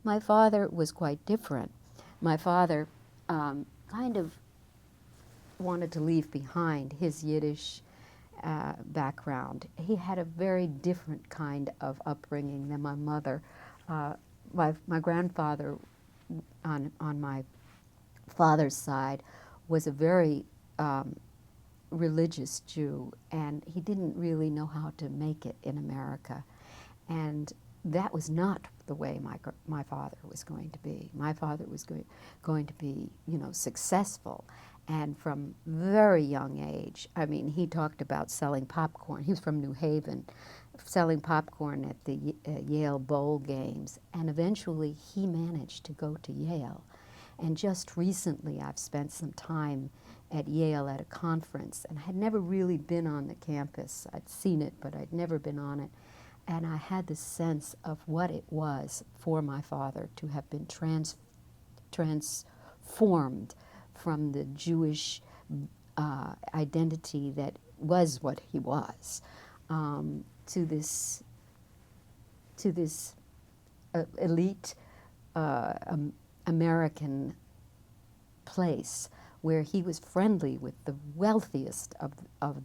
My father was quite different. My father kind of wanted to leave behind his Yiddish background. He had a very different kind of upbringing than my mother. My grandfather on my father's side was a very religious Jew, and he didn't really know how to make it in America. And that was not the way my father was going to be. My father was going to be, successful. And from very young age, I mean, he talked about selling popcorn. He was from New Haven, selling popcorn at the Yale bowl games. And eventually, he managed to go to Yale. And just recently, I've spent some time at Yale at a conference, and I had never really been on the campus. I'd seen it, but I'd never been on it. And I had the sense of what it was for my father to have been transformed from the Jewish identity that was what he was to this elite American place where he was friendly with the wealthiest of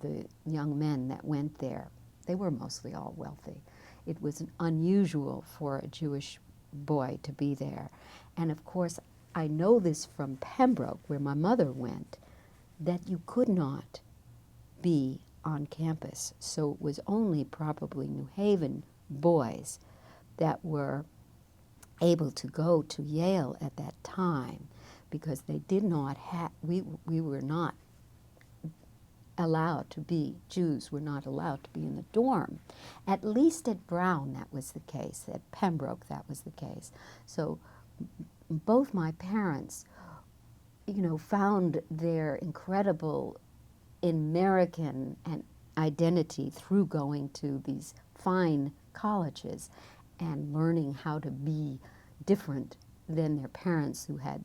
the young men that went there. They were mostly all wealthy. It was unusual for a Jewish boy to be there. And of course, I know this from Pembroke, where my mother went, that you could not be on campus. So it was only probably New Haven boys that were able to go to Yale at that time, because they did not have, we were not allowed to be, Jews were not allowed to be in the dorm. At least at Brown that was the case, at Pembroke that was the case. So both my parents, found their incredible American identity through going to these fine colleges and learning how to be different than their parents, who had,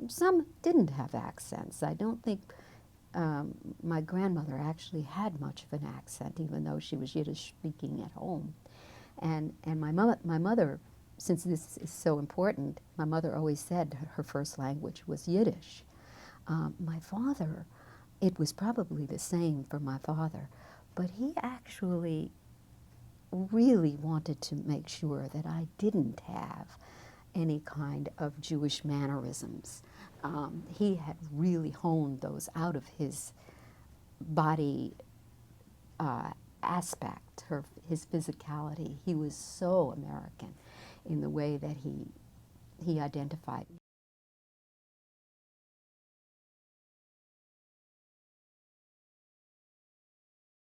some didn't have accents. I don't think my grandmother actually had much of an accent, even though she was Yiddish speaking at home. And my mother, since this is so important, my mother always said her first language was Yiddish. My father, it was probably the same for my father, but he actually really wanted to make sure that I didn't have any kind of Jewish mannerisms. He had really honed those out of his body aspect, his physicality. He was so American in the way that he identified